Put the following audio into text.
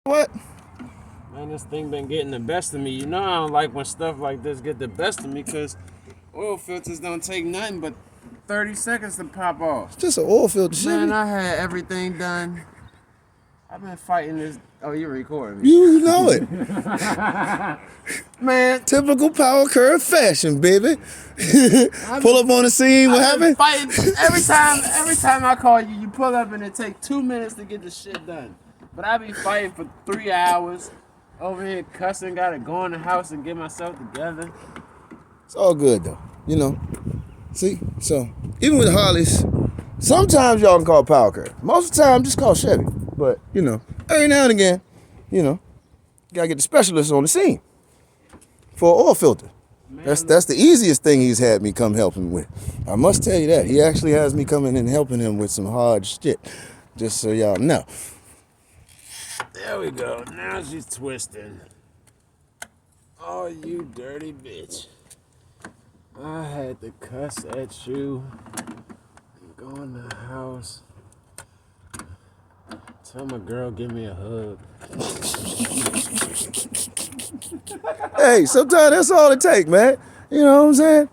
What? Man, this thing been getting the best of me. You know I don't like when stuff like this get the best of me because oil filters don't take nothing but 30 seconds to pop off. It's just an oil filter, shit. Man, I had everything done. I've been fighting this. Oh, you're recording me. You know it. Man, Typical power curve fashion, baby. Pull up on the scene. What happened? Fighting every time I call you, you pull up and it take 2 minutes to get the shit done. But I be fighting for 3 hours. Over here cussing, gotta go in the house and get myself together. It's all good though, you know. See, so even with Harleys, sometimes y'all can call power curve. Most of the time, just call Chevy. But you know, every now and again, you know, you gotta get the specialist on the scene for an oil filter. Man, That's the easiest thing he's had me come help him with. I must tell you that. He actually has me coming and helping him with some hard shit. Just so y'all know. there we go. Now she's twisting. Oh, you dirty bitch. I had to cuss at you and go in the house. Tell my girl, give me a hug. Hey, sometimes that's all it takes, man. You know what I'm saying?